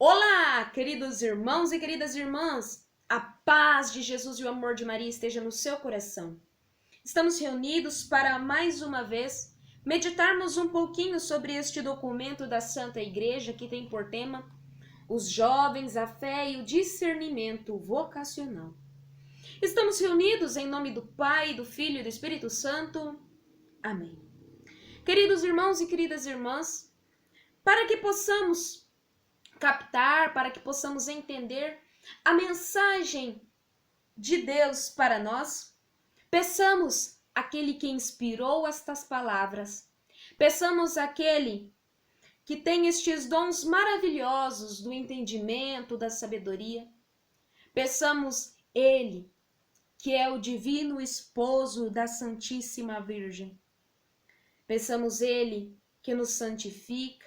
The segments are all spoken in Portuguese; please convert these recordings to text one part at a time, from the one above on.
Olá, queridos irmãos e queridas irmãs! A paz de Jesus e o amor de Maria esteja no seu coração. Estamos reunidos para, mais uma vez, meditarmos um pouquinho sobre este documento da Santa Igreja que tem por tema os jovens, a fé e o discernimento vocacional. Estamos reunidos em nome do Pai, do Filho e do Espírito Santo. Amém. Queridos irmãos e queridas irmãs, para que possamos captar, para que possamos entender a mensagem de Deus para nós, peçamos àquele que inspirou estas palavras, peçamos àquele que tem estes dons maravilhosos do entendimento, da sabedoria, peçamos ele, que é o divino esposo da Santíssima Virgem, peçamos ele que nos santifica,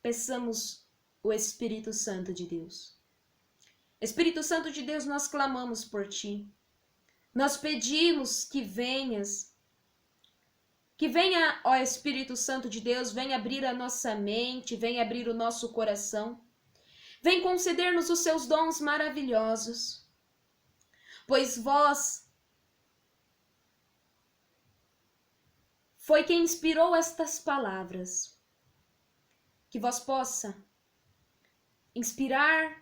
peçamos o Espírito Santo de Deus. Espírito Santo de Deus, nós clamamos por ti. Nós pedimos que venhas. Que venha, ó Espírito Santo de Deus, venha abrir a nossa mente, venha abrir o nosso coração. Vem conceder-nos os seus dons maravilhosos. Pois vós foi quem inspirou estas palavras. Que vós possa inspirar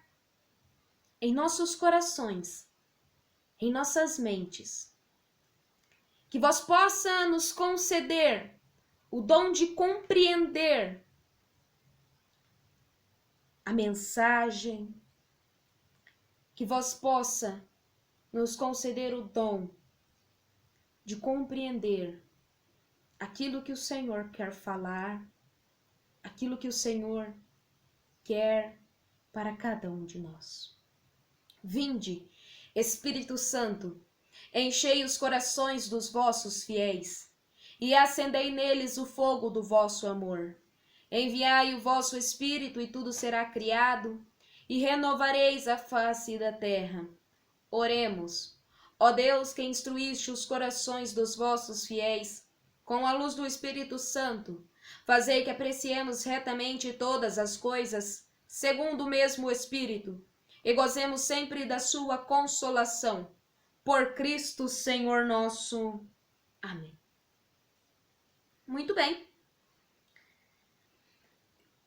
em nossos corações, em nossas mentes, que vós possa nos conceder o dom de compreender a mensagem, que vós possa nos conceder o dom de compreender aquilo que o Senhor quer falar, aquilo que o Senhor quer para cada um de nós. Vinde, Espírito Santo, enchei os corações dos vossos fiéis e acendei neles o fogo do vosso amor. Enviai o vosso Espírito e tudo será criado e renovareis a face da terra. Oremos. Ó Deus, que instruíste os corações dos vossos fiéis com a luz do Espírito Santo, fazei que apreciemos retamente todas as coisas segundo o mesmo Espírito e gozemos sempre da sua consolação. Por Cristo Senhor nosso. Amém. Muito bem.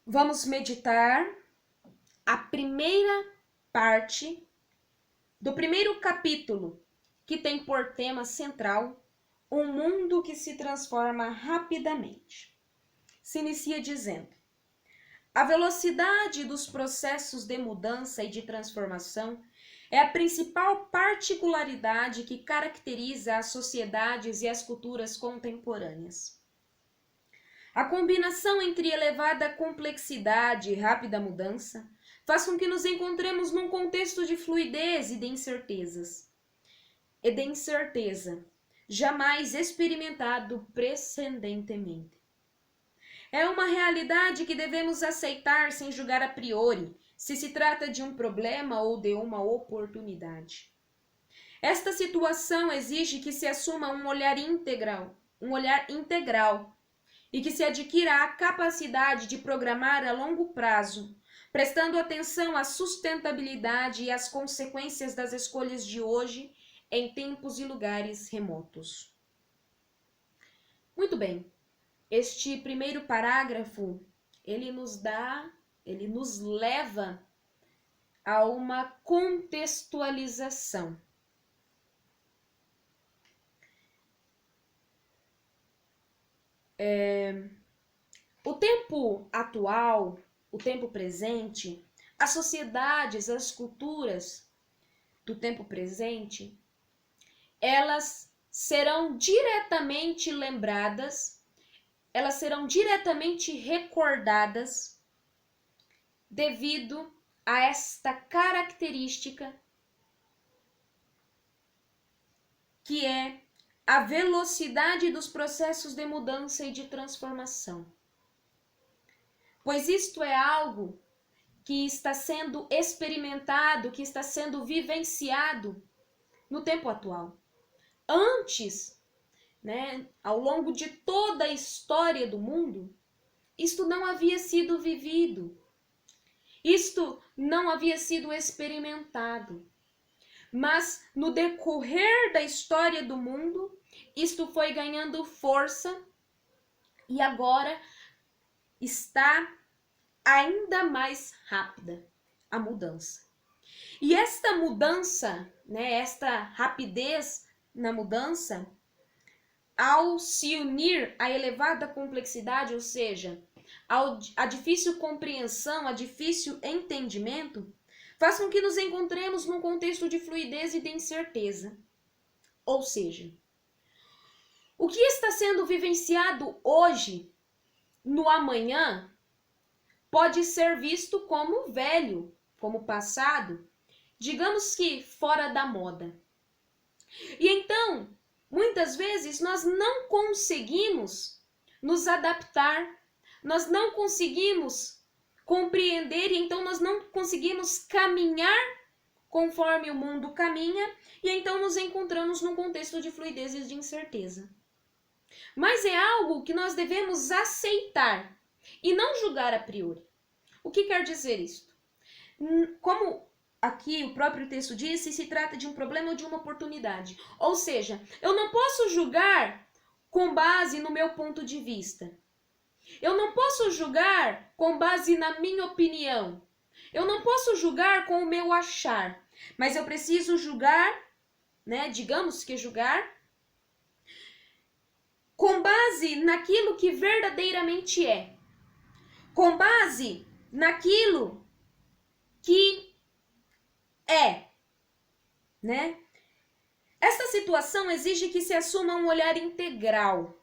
Vamos meditar a primeira parte do primeiro capítulo, que tem por tema central um mundo que se transforma rapidamente. Se inicia dizendo: a velocidade dos processos de mudança e de transformação é a principal particularidade que caracteriza as sociedades e as culturas contemporâneas. A combinação entre elevada complexidade e rápida mudança faz com que nos encontremos num contexto de fluidez e de incertezas. E de incerteza, jamais experimentado precedentemente. É uma realidade que devemos aceitar sem julgar a priori, se se trata de um problema ou de uma oportunidade. Esta situação exige que se assuma um olhar integral, e que se adquira a capacidade de programar a longo prazo, prestando atenção à sustentabilidade e às consequências das escolhas de hoje em tempos e lugares remotos. Muito bem. Este primeiro parágrafo, ele nos leva a uma contextualização. O tempo atual, o tempo presente, as sociedades, as culturas do tempo presente, elas serão diretamente lembradas, elas serão diretamente recordadas devido a esta característica que é a velocidade dos processos de mudança e de transformação. Pois isto é algo que está sendo experimentado, que está sendo vivenciado no tempo atual. Antes, ao longo de toda a história do mundo, isto não havia sido vivido. Isto não havia sido experimentado, mas no decorrer da história do mundo, isto foi ganhando força e agora está ainda mais rápida a mudança. E esta mudança, né, esta rapidez na mudança, ao se unir à elevada complexidade, ou seja, a difícil compreensão, a difícil entendimento, faz com que nos encontremos num contexto de fluidez e de incerteza. Ou seja, o que está sendo vivenciado hoje, no amanhã, pode ser visto como velho, como passado, digamos que fora da moda. E então, muitas vezes, nós não conseguimos nos adaptar, nós não conseguimos compreender, e então nós não conseguimos caminhar conforme o mundo caminha, e então nos encontramos num contexto de fluidez e de incerteza. Mas é algo que nós devemos aceitar e não julgar a priori. O que quer dizer isto? Como aqui o próprio texto disse, se trata de um problema ou de uma oportunidade. Ou seja, eu não posso julgar com base no meu ponto de vista. Eu não posso julgar com base na minha opinião. Eu não posso julgar com o meu achar. Mas eu preciso julgar, né? Digamos que julgar com base naquilo que verdadeiramente é. Com base naquilo que é, né? Esta situação exige que se assuma um olhar integral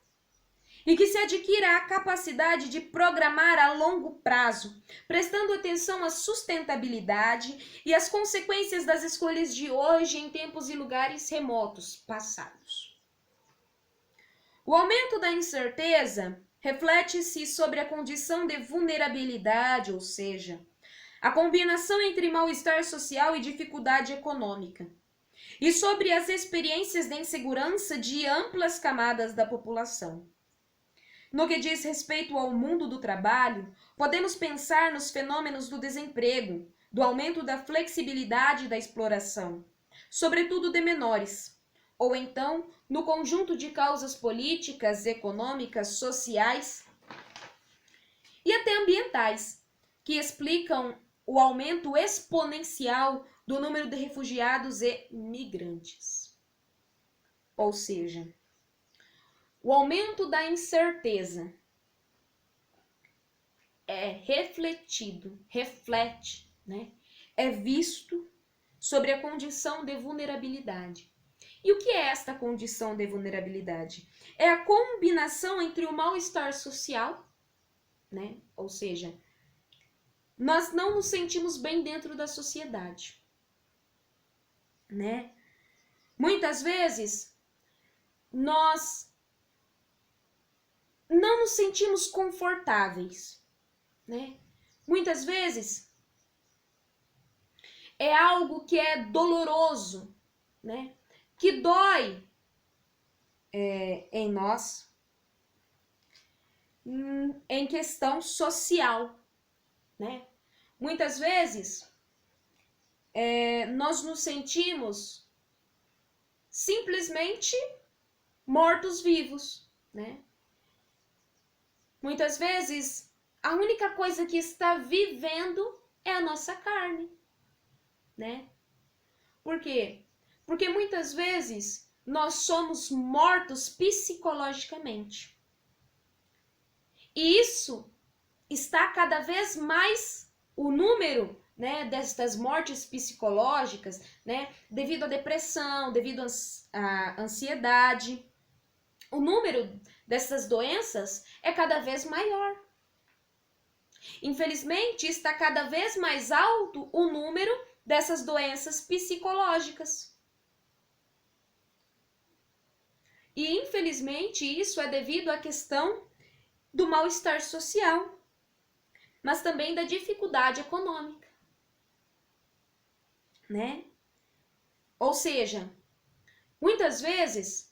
e que se adquira a capacidade de programar a longo prazo, prestando atenção à sustentabilidade e às consequências das escolhas de hoje em tempos e lugares remotos, passados. O aumento da incerteza reflete-se sobre a condição de vulnerabilidade, ou seja, a combinação entre mal-estar social e dificuldade econômica, e sobre as experiências de insegurança de amplas camadas da população. No que diz respeito ao mundo do trabalho, podemos pensar nos fenômenos do desemprego, do aumento da flexibilidade e da exploração, sobretudo de menores, ou então no conjunto de causas políticas, econômicas, sociais e até ambientais, que explicam o aumento exponencial do número de refugiados e migrantes. Ou seja, o aumento da incerteza é reflete, né? É visto sobre a condição de vulnerabilidade. E o que é esta condição de vulnerabilidade? É a combinação entre o mal-estar social, né? Ou seja, nós não nos sentimos bem dentro da sociedade, né? Muitas vezes, nós não nos sentimos confortáveis, né? Muitas vezes, é algo que é doloroso, né? Que dói em nós, em questão social, né? Muitas vezes, nós nos sentimos simplesmente mortos-vivos, né? Muitas vezes, a única coisa que está vivendo é a nossa carne, né? Por quê? Porque muitas vezes nós somos mortos psicologicamente. E isso está cada vez mais, o número, né, destas mortes psicológicas, né, devido à depressão, devido à ansiedade, o número dessas doenças é cada vez maior. Infelizmente, está cada vez mais alto o número dessas doenças psicológicas. E, infelizmente, isso é devido à questão do mal-estar social, mas também da dificuldade econômica, né? Ou seja, muitas vezes,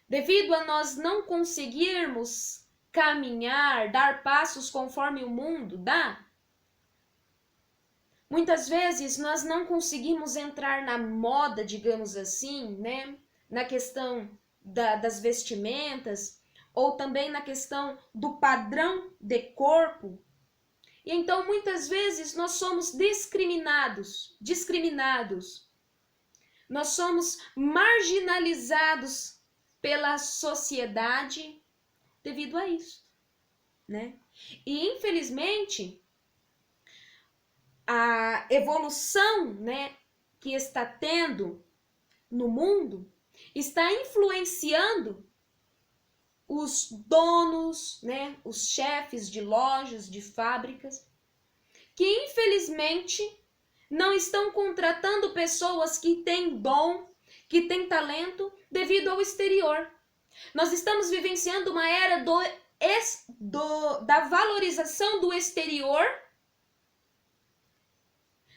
devido a nós não conseguirmos caminhar, dar passos conforme o mundo dá, Muitas vezes nós não conseguimos entrar na moda, digamos assim, né? Na questão das vestimentas, ou também na questão do padrão de corpo. E então muitas vezes nós somos discriminados. Nós somos marginalizados pela sociedade devido a isso, né? E infelizmente a evolução, né, que está tendo no mundo está influenciando os donos, né, os chefes de lojas, de fábricas, que infelizmente não estão contratando pessoas que têm dom, que têm talento devido ao exterior. Nós estamos vivenciando uma era da valorização do exterior.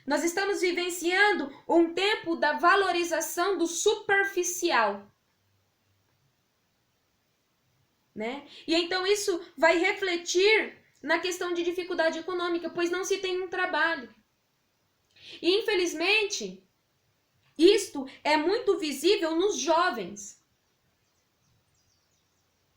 Nós estamos vivenciando um tempo da valorização do superficial, né? E então isso vai refletir na questão de dificuldade econômica, pois não se tem um trabalho. E infelizmente, isto é muito visível nos jovens,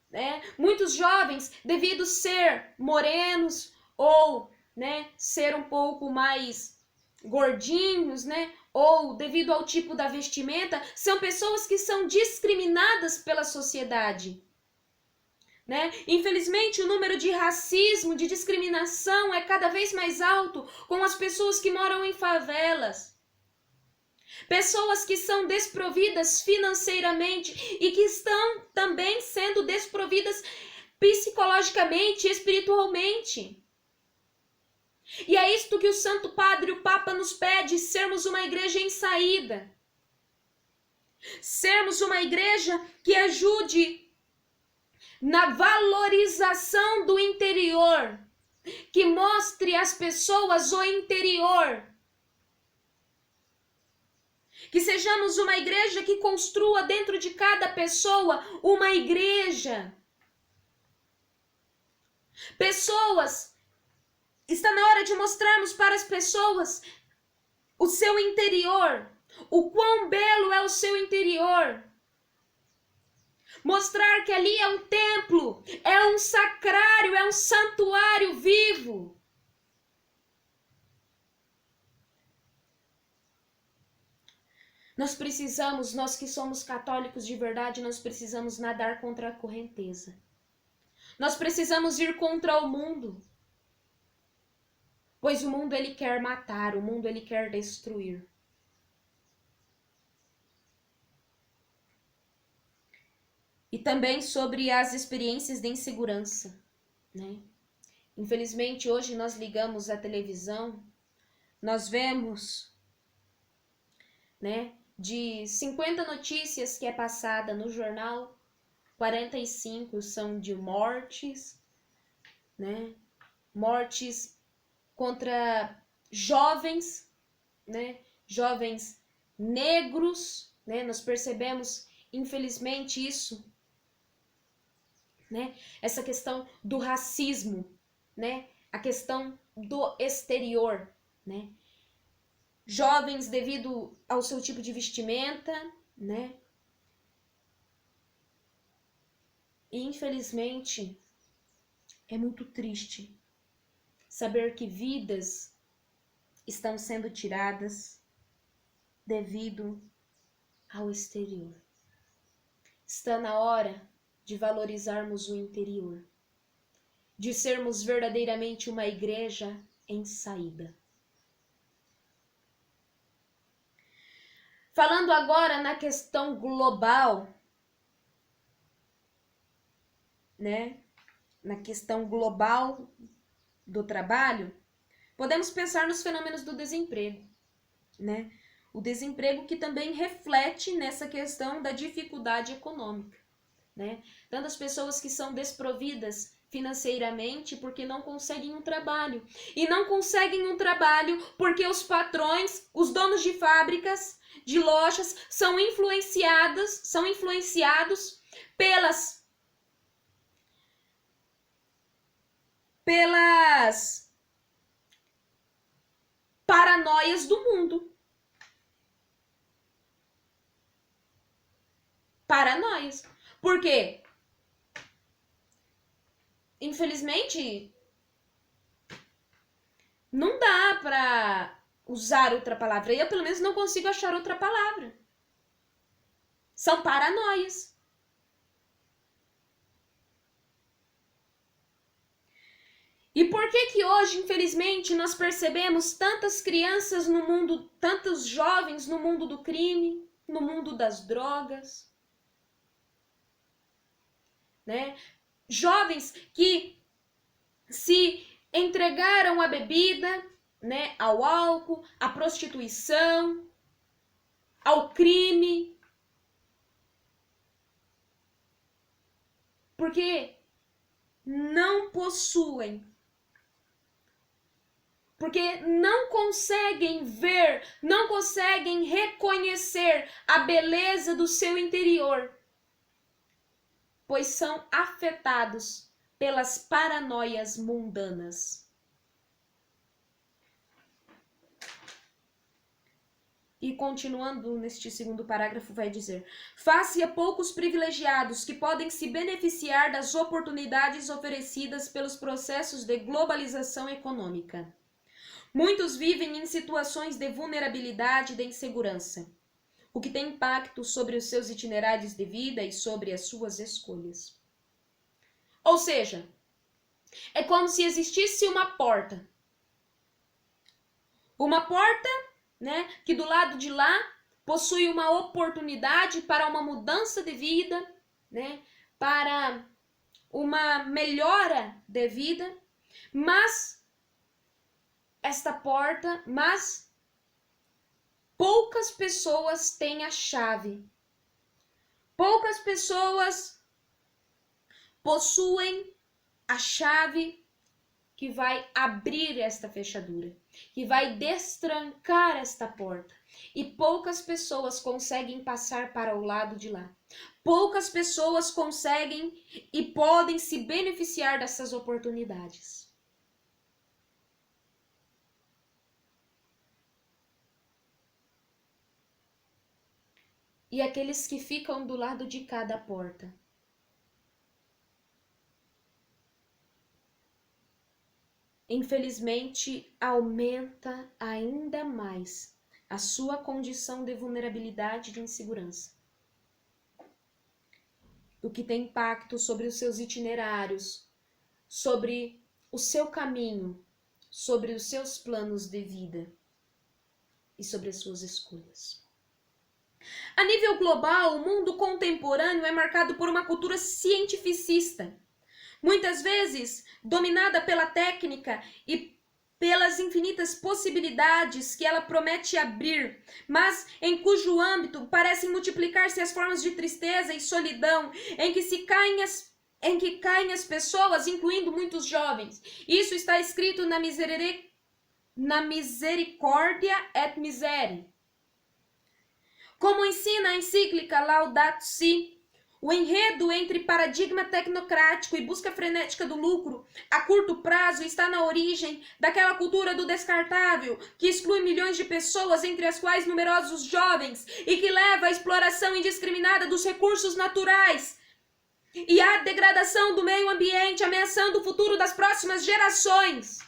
né? Muitos jovens, devido ser morenos ou, né, ser um pouco mais gordinhos, né, ou devido ao tipo da vestimenta, são pessoas que são discriminadas pela sociedade, né? Infelizmente, o número de racismo, de discriminação é cada vez mais alto com as pessoas que moram em favelas. Pessoas que são desprovidas financeiramente e que estão também sendo desprovidas psicologicamente, espiritualmente. E é isto que o Santo Padre, o Papa, nos pede: sermos uma igreja em saída. Sermos uma igreja que ajude na valorização do interior, que mostre às pessoas o interior. Que sejamos uma igreja que construa dentro de cada pessoa uma igreja. Pessoas, está na hora de mostrarmos para as pessoas o seu interior, o quão belo é o seu interior. Mostrar que ali é um templo, é um sacrário, é um santuário vivo. Nós precisamos, nós que somos católicos de verdade, nós precisamos nadar contra a correnteza. Nós precisamos ir contra o mundo. Pois o mundo ele quer matar, o mundo ele quer destruir. E também sobre as experiências de insegurança, né? Infelizmente, hoje nós ligamos a televisão, nós vemos, né, de 50 notícias que é passada no jornal, 45 são de mortes, né? Mortes contra jovens, né? Jovens negros, né? Nós percebemos, infelizmente, isso, né? Essa questão do racismo, né? A questão do exterior, né? Jovens devido ao seu tipo de vestimenta, né? E infelizmente é muito triste saber que vidas estão sendo tiradas devido ao exterior. Está na hora de valorizarmos o interior, de sermos verdadeiramente uma igreja em saída. Falando agora na questão global, né? Na questão global do trabalho, podemos pensar nos fenômenos do desemprego, né? O desemprego que também reflete nessa questão da dificuldade econômica, né? Tanto as pessoas que são desprovidas financeiramente porque não conseguem um trabalho. E não conseguem um trabalho porque os patrões, os donos de fábricas, de lojas, são influenciados pelas paranoias do mundo. Paranoias. Por quê? Infelizmente, não dá pra usar outra palavra. Eu, pelo menos, não consigo achar outra palavra. São paranoias. E por que hoje, infelizmente, nós percebemos tantas crianças no mundo, tantos jovens no mundo do crime, no mundo das drogas, né? Jovens que se entregaram à bebida, né, ao álcool, à prostituição, ao crime. Porque não possuem, porque não conseguem ver, não conseguem reconhecer a beleza do seu interior, pois são afetados pelas paranoias mundanas. E continuando neste segundo parágrafo vai dizer: face a poucos privilegiados que podem se beneficiar das oportunidades oferecidas pelos processos de globalização econômica. Muitos vivem em situações de vulnerabilidade e de insegurança, o que tem impacto sobre os seus itinerários de vida e sobre as suas escolhas. Ou seja, é como se existisse uma porta. Uma porta, né, que do lado de lá possui uma oportunidade para uma mudança de vida, né, para uma melhora de vida, mas poucas pessoas têm a chave. Poucas pessoas possuem a chave que vai abrir esta fechadura, que vai destrancar esta porta. E poucas pessoas conseguem passar para o lado de lá. Poucas pessoas conseguem e podem se beneficiar dessas oportunidades. E aqueles que ficam do lado de cada porta. Infelizmente, aumenta ainda mais a sua condição de vulnerabilidade e de insegurança, o que tem impacto sobre os seus itinerários, sobre o seu caminho, sobre os seus planos de vida e sobre as suas escolhas. A nível global, o mundo contemporâneo é marcado por uma cultura cientificista, muitas vezes dominada pela técnica e pelas infinitas possibilidades que ela promete abrir, mas em cujo âmbito parecem multiplicar-se as formas de tristeza e solidão em que caem as pessoas, incluindo muitos jovens. Isso está escrito na Misericórdia et Miseria. Como ensina a encíclica Laudato Si, o enredo entre paradigma tecnocrático e busca frenética do lucro a curto prazo está na origem daquela cultura do descartável que exclui milhões de pessoas, entre as quais numerosos jovens, e que leva à exploração indiscriminada dos recursos naturais e à degradação do meio ambiente, ameaçando o futuro das próximas gerações.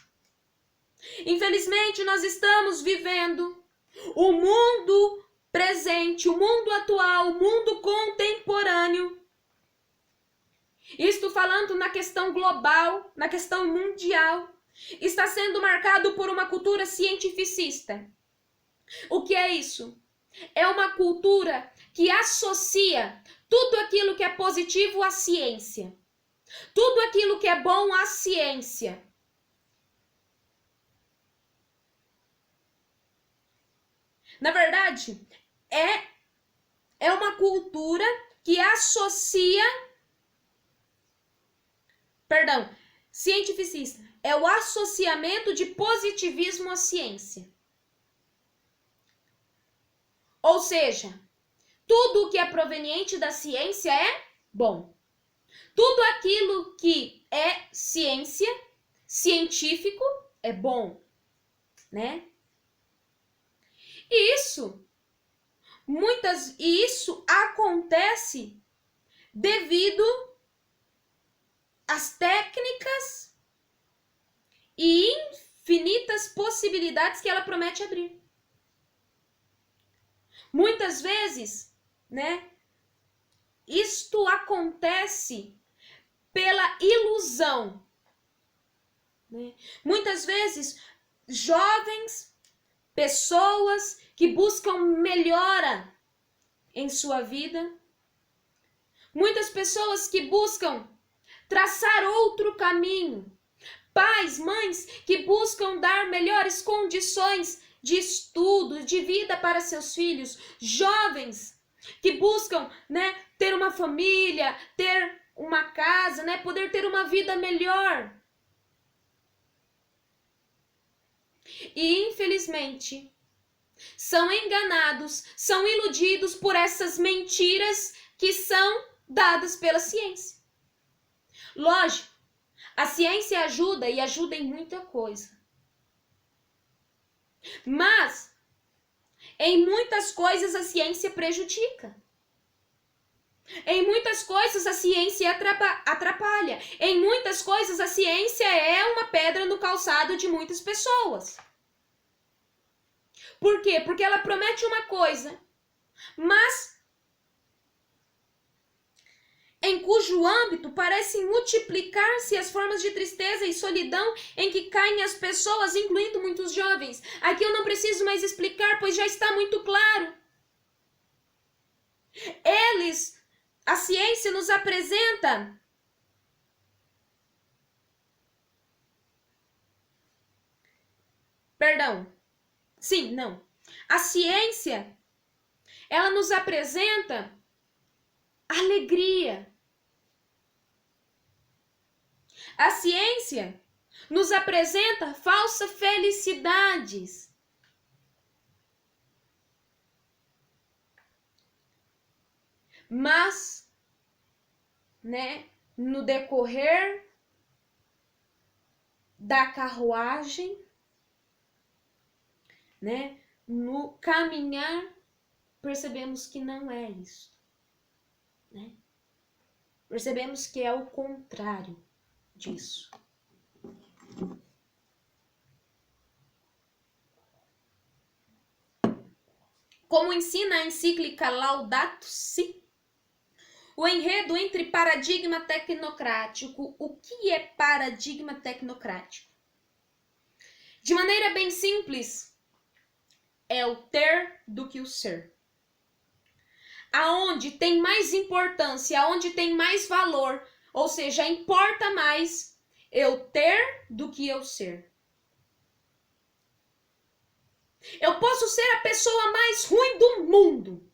Infelizmente, nós estamos vivendo o mundo presente, o mundo atual, o mundo contemporâneo. Isto falando na questão global, na questão mundial, está sendo marcado por uma cultura cientificista. O que é isso? É uma cultura que associa tudo aquilo que é positivo à ciência. Tudo aquilo que é bom à ciência. Na verdade, é uma cultura que associa... cientificista. É o associamento de positivismo à ciência. Ou seja, tudo o que é proveniente da ciência é bom. Tudo aquilo que é ciência, científico, é bom, né? E isso acontece devido às técnicas e infinitas possibilidades que ela promete abrir. Muitas vezes, né, isto acontece pela ilusão, né? Muitas vezes, jovens, pessoas que buscam melhora em sua vida, muitas pessoas que buscam traçar outro caminho, pais, mães que buscam dar melhores condições de estudo, de vida para seus filhos, jovens que buscam, né, ter uma família, ter uma casa, né, poder ter uma vida melhor. E infelizmente são enganados, são iludidos por essas mentiras que são dadas pela ciência. Lógico, a ciência ajuda e ajuda em muita coisa. Mas, em muitas coisas a ciência prejudica. Em muitas coisas a ciência atrapalha. Em muitas coisas a ciência é uma pedra no calçado de muitas pessoas. Por quê? Porque ela promete uma coisa, mas em cujo âmbito parecem multiplicar-se as formas de tristeza e solidão em que caem as pessoas, incluindo muitos jovens. Aqui eu não preciso mais explicar, pois já está muito claro. A ciência nos apresenta A ciência, ela nos apresenta alegria. A ciência nos apresenta falsas felicidades. Mas, né, no decorrer da carruagem, né, no caminhar, percebemos que não é isso, né? Percebemos que é o contrário disso. Como ensina a encíclica Laudato Si, o enredo entre paradigma tecnocrático. O que é paradigma tecnocrático? De maneira bem simples, é o ter do que o ser. Aonde tem mais importância, aonde tem mais valor, ou seja, importa mais eu ter do que eu ser. Eu posso ser a pessoa mais ruim do mundo,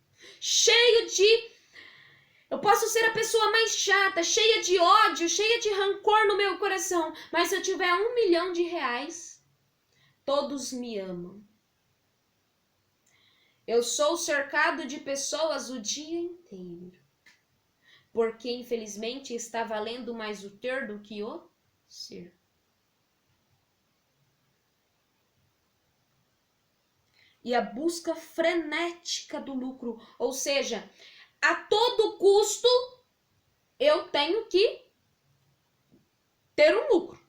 eu posso ser a pessoa mais chata, cheia de ódio, cheia de rancor no meu coração, mas se eu tiver R$1 milhão, todos me amam. Eu sou cercado de pessoas o dia inteiro, porque infelizmente está valendo mais o ter do que o ser. E a busca frenética do lucro, ou seja, a todo custo eu tenho que ter um lucro.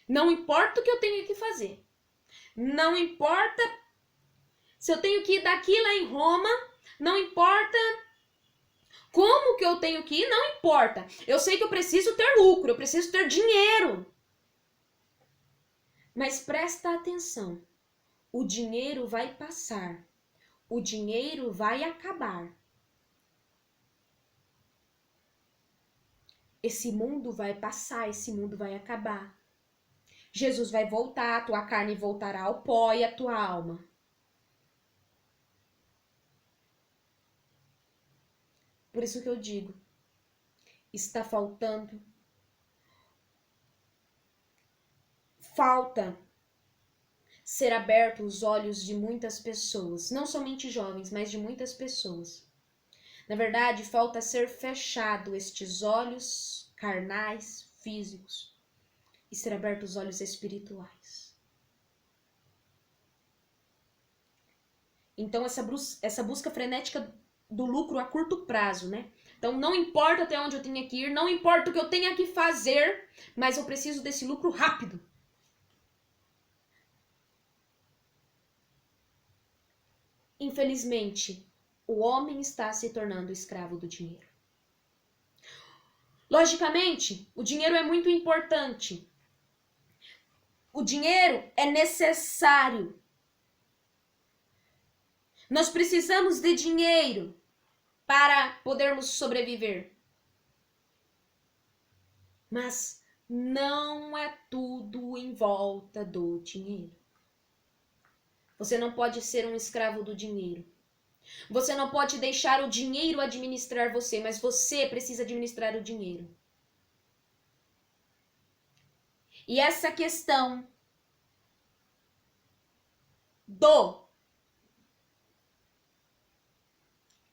Não importa o que eu tenho que fazer. Não importa se eu tenho que ir daqui lá em Roma, não importa como que eu tenho que ir, não importa. Eu sei que eu preciso ter lucro, eu preciso ter dinheiro. Mas presta atenção. O dinheiro vai passar. O dinheiro vai acabar. Esse mundo vai passar, esse mundo vai acabar. Jesus vai voltar, a tua carne voltará ao pó e a tua alma. Por isso que eu digo, está falta ser aberto os olhos de muitas pessoas, não somente jovens, mas de muitas pessoas. Na verdade, falta ser fechado estes olhos carnais, físicos, e ser aberto os olhos espirituais. Então, essa busca frenética do lucro a curto prazo, né? Então, não importa até onde eu tenha que ir, não importa o que eu tenha que fazer, mas eu preciso desse lucro rápido. Infelizmente, o homem está se tornando escravo do dinheiro. Logicamente, o dinheiro é muito importante. O dinheiro é necessário. Nós precisamos de dinheiro para podermos sobreviver. Mas não é tudo em volta do dinheiro. Você não pode ser um escravo do dinheiro. Você não pode deixar o dinheiro administrar você, mas você precisa administrar o dinheiro. E essa questão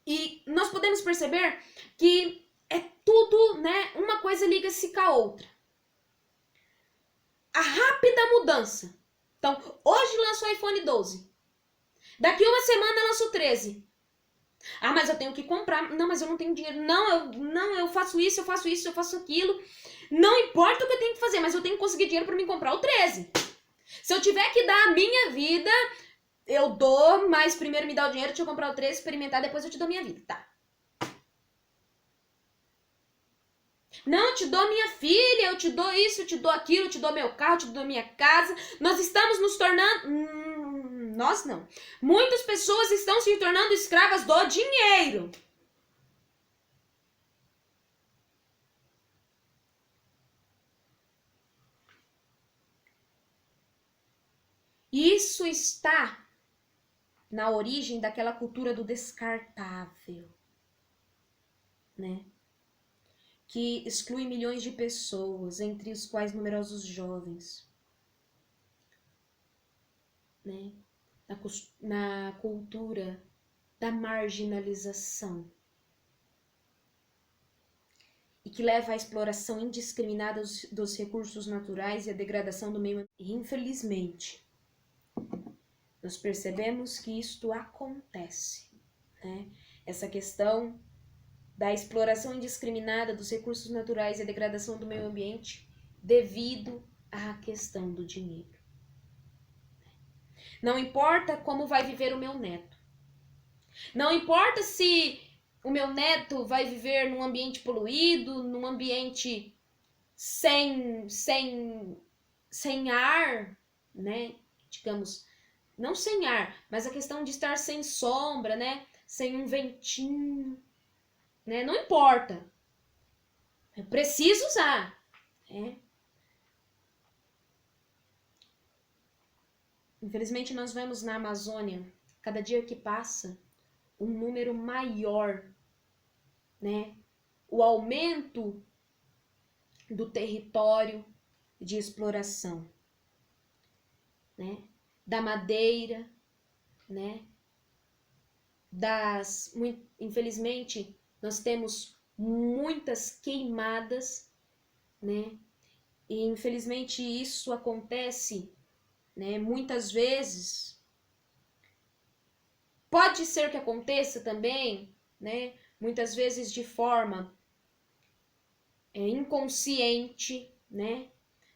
E nós podemos perceber que é tudo, né? Uma coisa liga-se com a outra. A rápida mudança. Então, hoje lançou o iPhone 12. Daqui uma semana lança o 13. Ah, mas eu tenho que comprar. Não, mas eu não tenho dinheiro. Não, eu faço isso, eu faço aquilo. Não importa o que eu tenho que fazer, mas eu tenho que conseguir dinheiro para me comprar o 13. Se eu tiver que dar a minha vida, eu dou, mas primeiro me dá o dinheiro, deixa eu comprar o 13, experimentar, depois eu te dou minha vida. Tá. Não, eu te dou minha filha, eu te dou isso, eu te dou aquilo, eu te dou meu carro, eu te dou minha casa. Nós estamos nos tornando... nós não. Muitas pessoas estão se tornando escravas do dinheiro. Isso está na origem daquela cultura do descartável, né? Que exclui milhões de pessoas, entre os quais numerosos jovens, né? Na cultura da marginalização e que leva à exploração indiscriminada dos recursos naturais e à degradação do meio ambiente. Infelizmente, nós percebemos que isto acontece, né? Essa questão da exploração indiscriminada dos recursos naturais e a degradação do meio ambiente devido à questão do dinheiro. Não importa como vai viver o meu neto. Não importa se o meu neto vai viver num ambiente poluído, num ambiente sem ar, né? Digamos, não sem ar, mas a questão de estar sem sombra, né? Sem um ventinho, né? Não importa. Eu preciso usar, né? Infelizmente, nós vemos na Amazônia, cada dia que passa, um número maior, né? O aumento do território de exploração, né? Da madeira, né? Infelizmente, nós temos muitas queimadas, né? E infelizmente isso acontece, né? Muitas vezes. Pode ser que aconteça também, né? Muitas vezes de forma inconsciente, né?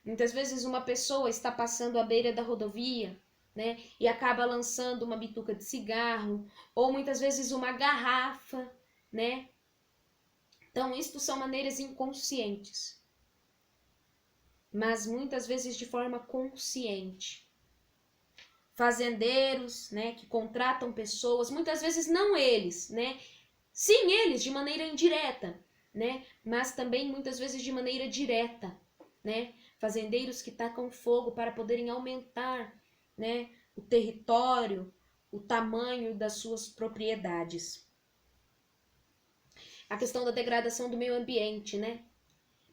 Muitas vezes uma pessoa está passando à beira da rodovia, né? E acaba lançando uma bituca de cigarro, ou muitas vezes uma garrafa, né? Então, isto são maneiras inconscientes, mas muitas vezes de forma consciente. Fazendeiros, né, que contratam pessoas, muitas vezes não eles, né? Sim, eles de maneira indireta, né? Mas também muitas vezes de maneira direta, né? Fazendeiros que tacam fogo para poderem aumentar, né, o território, o tamanho das suas propriedades. A questão da degradação do meio ambiente, né?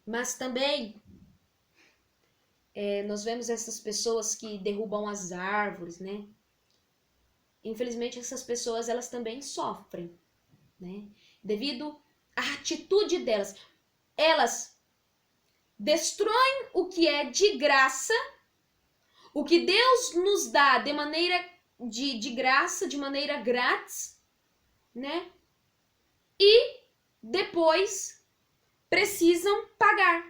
Mas também nós vemos essas pessoas que derrubam as árvores, né? Infelizmente, essas pessoas, elas também sofrem, né? Devido à atitude delas. Elas destroem o que é de graça, o que Deus nos dá de maneira de graça, de maneira grátis, né? E depois precisam pagar,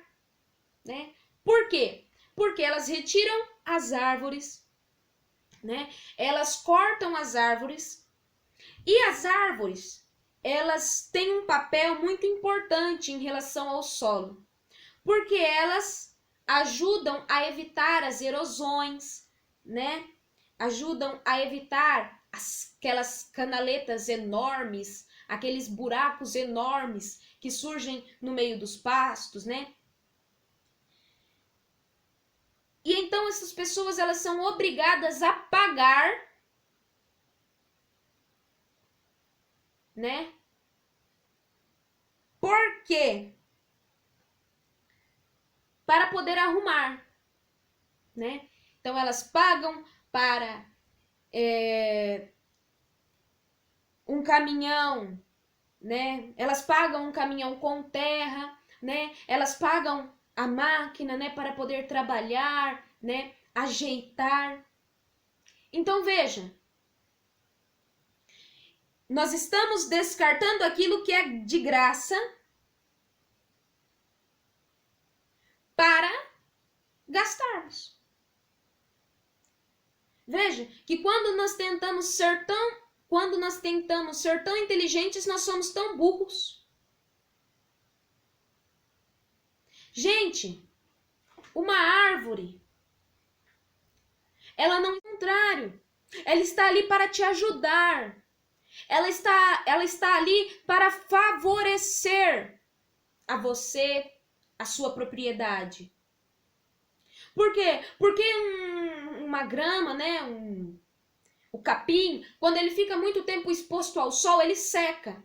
né? Por quê? Porque elas retiram as árvores, né? Elas cortam as árvores e as árvores, elas têm um papel muito importante em relação ao solo, porque elas ajudam a evitar as erosões, né? Ajudam a evitar aquelas canaletas enormes, aqueles buracos enormes que surgem no meio dos pastos, né? E então essas pessoas, elas são obrigadas a pagar, né? Por quê? Para poder arrumar, né? Então elas pagam para um caminhão, né? Elas pagam um caminhão com terra, né? Elas pagam a máquina, né, para poder trabalhar, né, ajeitar. Então veja, nós estamos descartando aquilo que é de graça para gastarmos. Veja que quando nós tentamos ser tão inteligentes, nós somos tão burros. Gente, uma árvore, ela não é o contrário. Ela está ali para te ajudar. Ela está ali para favorecer a você, a sua propriedade. Por quê? Porque uma grama, né, o capim, quando ele fica muito tempo exposto ao sol, ele seca.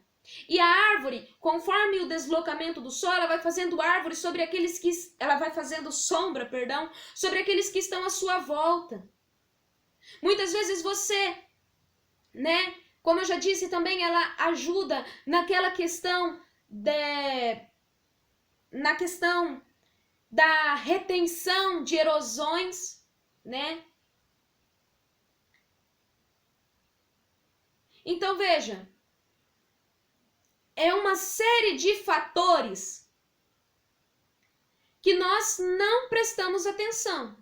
E a árvore, conforme o deslocamento do sol, ela vai fazendo árvore sobre aqueles que ela vai fazendo sombra, perdão, sobre aqueles que estão à sua volta. Muitas vezes você, né, como eu já disse também, ela ajuda naquela questão na questão da retenção de erosões, né? Então veja, é uma série de fatores que nós não prestamos atenção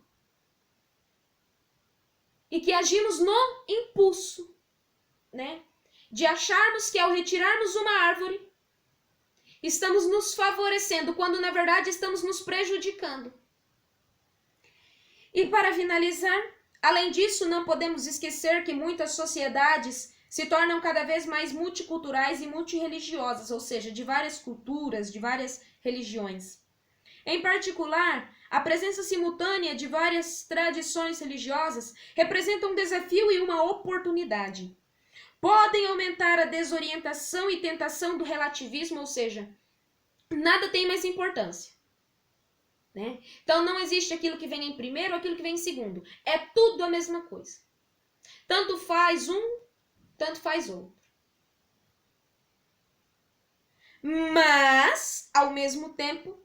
e que agimos no impulso, né? De acharmos que ao retirarmos uma árvore, estamos nos favorecendo, quando na verdade estamos nos prejudicando. E para finalizar, além disso, não podemos esquecer que muitas sociedades se tornam cada vez mais multiculturais e multirreligiosas, ou seja, de várias culturas, de várias religiões. Em particular, a presença simultânea de várias tradições religiosas representa um desafio e uma oportunidade. Podem aumentar a desorientação e tentação do relativismo, ou seja, nada tem mais importância, né? Então não existe aquilo que vem em primeiro, aquilo que vem em segundo. É tudo a mesma coisa. Tanto faz um, tanto faz outro. Mas, ao mesmo tempo,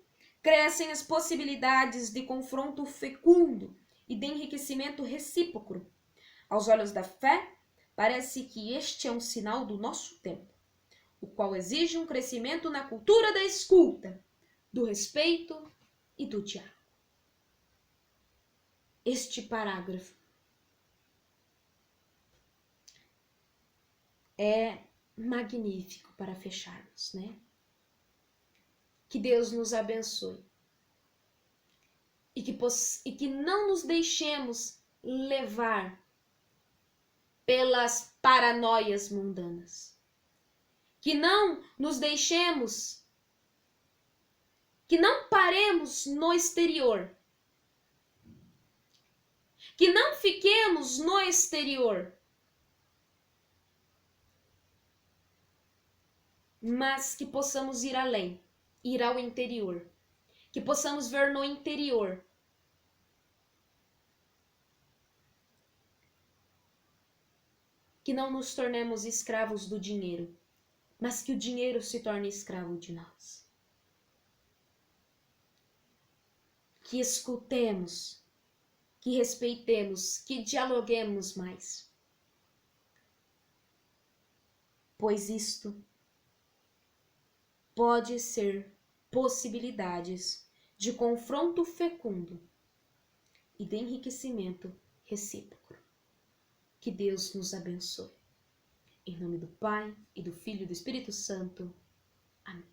crescem as possibilidades de confronto fecundo e de enriquecimento recíproco. Aos olhos da fé, parece que este é um sinal do nosso tempo, o qual exige um crescimento na cultura da escuta, do respeito e do diálogo. Este parágrafo é magnífico para fecharmos, né? Que Deus nos abençoe e que não nos deixemos levar pelas paranoias mundanas. Que não nos deixemos, que não paremos no exterior. Que não fiquemos no exterior, mas que possamos ir além, ir ao interior. Que possamos ver no interior que não nos tornemos escravos do dinheiro, mas que o dinheiro se torne escravo de nós. Que escutemos, que respeitemos, que dialoguemos mais. pois isto pode ser possibilidades de confronto fecundo e de enriquecimento recíproco. Que Deus nos abençoe. Em nome do Pai, e do Filho e do Espírito Santo. Amém.